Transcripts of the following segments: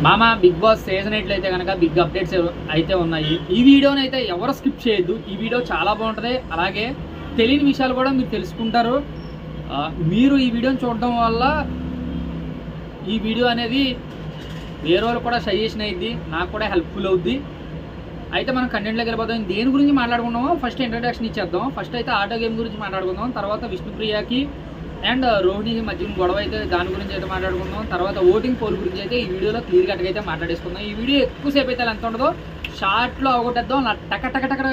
మామ big boss season 8 అయితే కనుక బిగ్ అప్డేట్స్ అయితే ఉన్నాయి. ఈ వీడియోని అయితే ఎవరు స్కిప్ చేయొద్దు. ఈ వీడియో చాలా బాగుంటుంది. అలాగే తెలియని విషయాలు కూడా మీరు తెలుసుకుంటారు. మీరు ఈ వీడియోని చూడడం వల్ల ఈ వీడియో అనేది వేరే వాళ్ళు కూడా సజెషన్ అయ్యింది, నాకు కూడా హెల్ప్ఫుల్ అవుద్ది. అయితే మనం కంటెంట్లోకి వెళ్ళిపోతాం. దేని గురించి మాట్లాడుకుందామో ఫస్ట్ ఇంట్రడక్షన్ ఇచ్చేద్దాం. ఫస్ట్ అయితే ఆటో గేమ్ గురించి మాట్లాడుకుందాం. తర్వాత విష్ణుప్రియకి అండ్ రోహిణికి మధ్య గొడవ అయితే దాని గురించి అయితే మాట్లాడుకుందాం. తర్వాత ఓటింగ్ పోల్ గురించి అయితే ఈ వీడియోలో క్లియర్ కట్గా అయితే మాట్లాడేసుకుందాం. ఈ వీడియో ఎక్కువసేపు అయితే ఎంత ఉండదో షార్ట్లో అవగొట్టేద్దాం, టక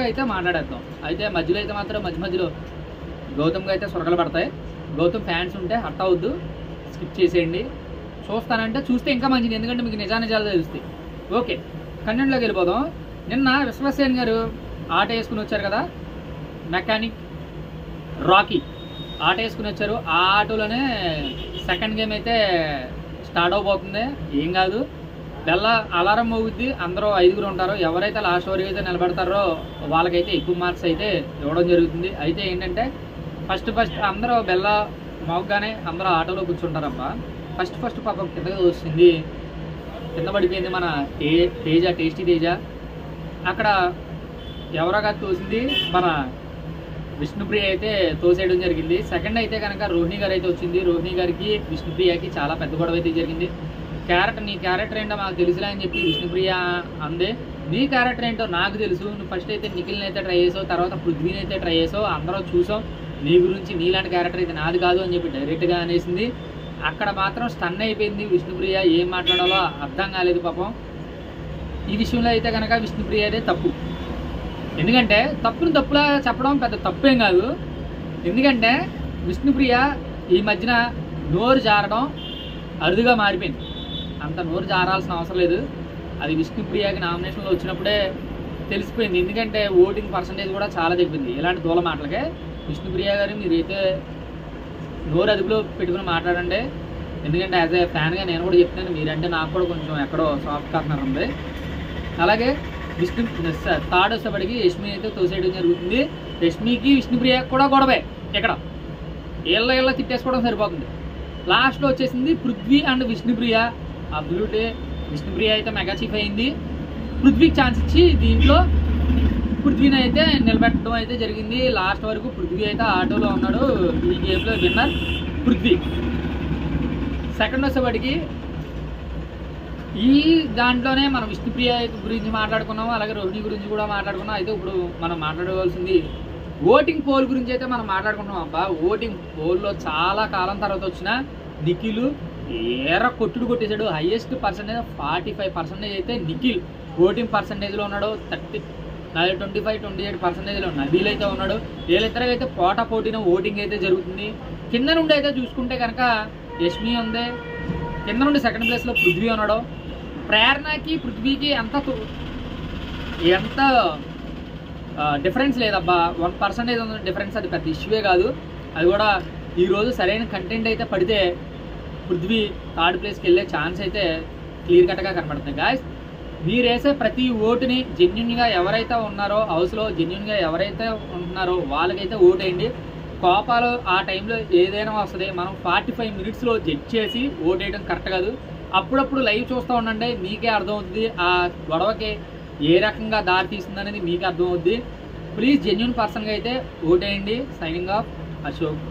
అయితే మాట్లాడేద్దాం. అయితే మధ్యలో అయితే మాత్రం మధ్యలో గౌతమ్కి అయితే సొరకలు పడతాయి. గౌతమ్ ఫ్యాన్స్ ఉంటే హట్ అవద్దు, స్కిప్ చేసేయండి. చూస్తానంటే చూస్తే ఇంకా మంచిది, ఎందుకంటే మీకు నిజాలు తెలుస్తాయి. ఓకే, కంటెంట్లోకి వెళ్ళిపోదాం. నిన్న విశ్వసేన్ గారు ఆట వేసుకుని వచ్చారు కదా, మెకానిక్ రాకీ ఆట వేసుకుని వచ్చారు. ఆ ఆటోలోనే సెకండ్ గేమ్ అయితే స్టార్ట్ అవబోతుంది. ఏం కాదు, బెల్ల అలారం మోగుద్ది. అందరూ 5గురు ఉంటారు. ఎవరైతే లాస్ట్ వరకు అయితే నిలబెడతారో వాళ్ళకైతే ఎక్కువ మార్క్స్ అయితే ఇవ్వడం జరుగుతుంది. అయితే ఏంటంటే ఫస్ట్ అందరూ బెల్ల మోగ్గానే అందరూ ఆటోలో కూర్చుంటారబ్బా. ఫస్ట్ పాపం కిందగా వచ్చింది, కింద పడిపోయింది మన టేస్టీ తేజ. అక్కడ ఎవరో కాదు తోసింది, మన విష్ణుప్రియ అయితే తోసేయడం జరిగింది. సెకండ్ అయితే కనుక రోహిణి గారు అయితే వచ్చింది. రోహిణి గారికి విష్ణుప్రియకి చాలా పెద్ద గొడవ అయితే జరిగింది. నీ క్యారెక్టర్ ఏంటో మాకు తెలుసులే అని చెప్పి విష్ణుప్రియ అందే. నీ క్యారెక్టర్ ఏంటో నాకు తెలుసు, నువ్వు ఫస్ట్ అయితే నిఖిల్ని అయితే ట్రై చేసావు, తర్వాత పృథ్వీని అయితే ట్రై చేసావు, అందరూ చూసాం. నీ గురించి నీలాంటి క్యారెక్టర్ అయితే నాది కాదు అని చెప్పి డైరెక్ట్గా అనేసింది. అక్కడ మాత్రం స్టన్ అయిపోయింది విష్ణుప్రియ. ఏం మాట్లాడాలో అర్థం కాలేదు పాపం. ఈ విషయంలో అయితే కనుక విష్ణుప్రియ అయితే తప్పు. ఎందుకంటే తప్పులా చెప్పడం పెద్ద తప్పేం కాదు. ఎందుకంటే విష్ణుప్రియ ఈ మధ్యన నోరు జారడం అరుదుగా మారిపోయింది. అంత నోరు జారాల్సిన అవసరం లేదు. అది విష్ణుప్రియకి నామినేషన్లో వచ్చినప్పుడే తెలిసిపోయింది. ఎందుకంటే ఓటింగ్ పర్సంటేజ్ కూడా చాలా తగ్గింది ఇలాంటి దూల మాటలకే. విష్ణుప్రియ గారు మీరైతే నోరు అదుపులో పెట్టుకుని మాట్లాడండి. ఎందుకంటే యాజ్ ఏ ఫ్యాన్గా నేను కూడా చెప్తున్నాను, మీరంటే నాకు కూడా కొంచెం ఎక్కడో సాఫ్ట్ కార్నర్ ఉంది. అలాగే థర్డ్ వచ్చేప్పటికి యష్మి అయితే తోసేయడం జరుగుతుంది. యష్మికి విష్ణుప్రియ కూడా గొడవే. ఇక్కడ ఏళ్ళ తిట్టేసుకోవడం సరిపోతుంది. లాస్ట్లో వచ్చేసింది పృథ్వీ అండ్ విష్ణుప్రియ. అబ్సల్యూట్ విష్ణుప్రియ అయితే మెగా చీఫ్ అయింది. పృథ్వీకి ఛాన్స్ ఇచ్చి దీంట్లో పృథ్వీని అయితే నిలబెట్టడం అయితే జరిగింది. లాస్ట్ వరకు పృథ్వీ అయితే ఆటోలో ఉన్నాడు. ఈ గేమ్లో విన్నర్ పృథ్వీ. సెకండ్ వచ్చేప్పటికి ఈ దాంట్లోనే మనం విష్ణుప్రియ గురించి మాట్లాడుకున్నాము, అలాగే రోహిణి గురించి కూడా మాట్లాడుకున్నాం. అయితే ఇప్పుడు మనం మాట్లాడవలసింది ఓటింగ్ పోల్ గురించి అయితే మనం మాట్లాడుకుంటున్నాం. అబ్బా, ఓటింగ్ పోల్లో చాలా కాలం తర్వాత వచ్చిన నిఖిల్ కొట్టుడు కొట్టేశాడు. హైయెస్ట్ పర్సంటేజ్ 45% అయితే నిఖిల్ ఓటింగ్ పర్సంటేజ్లో ఉన్నాడు. 25-28%లో నబీల్ అయితే ఉన్నాడు. వీళ్ళిద్దరికి అయితే పోటీన ఓటింగ్ అయితే జరుగుతుంది. కింద నుండి అయితే చూసుకుంటే కనుక యష్మి ఉంది, కింద నుండి సెకండ్ ప్లేస్లో పృథ్వీ ఉన్నాడు. ప్రేరణకి పృథ్వీకి ఎంత డిఫరెన్స్ లేదబ్బా, 1% ఉంది డిఫరెన్స్. అది పెద్ద ఇష్యూవే కాదు. అది కూడా ఈరోజు సరైన కంటెంట్ అయితే పడితే పృథ్వీ థర్డ్ ప్లేస్కి వెళ్ళే ఛాన్స్ అయితే క్లియర్ కట్గా కనబడుతుంది. గాయస్, మీరు వేసే ప్రతి ఓటుని జెన్యున్గా ఎవరైతే ఉన్నారో హౌస్లో జెన్యున్గా ఎవరైతే ఉంటున్నారో వాళ్ళకైతే ఓటేయండి. కోపాలు ఆ టైంలో ఏదైనా వస్తుంది. మనం 45 మినిట్స్లో జడ్జ్ చేసి ఓటేయడం కరెక్ట్ కాదు. అప్పుడప్పుడు లైవ్ చూస్తూ ఉండండి, మీకే అర్థమవుతుంది ఆ గొడవకి ఏ రకంగా దారి తీస్తుంది అనేది మీకు అర్థమవుద్ది. ప్లీజ్ జెన్యున్ పర్సన్గా అయితే ఓటేయండి. Signing off Ashok.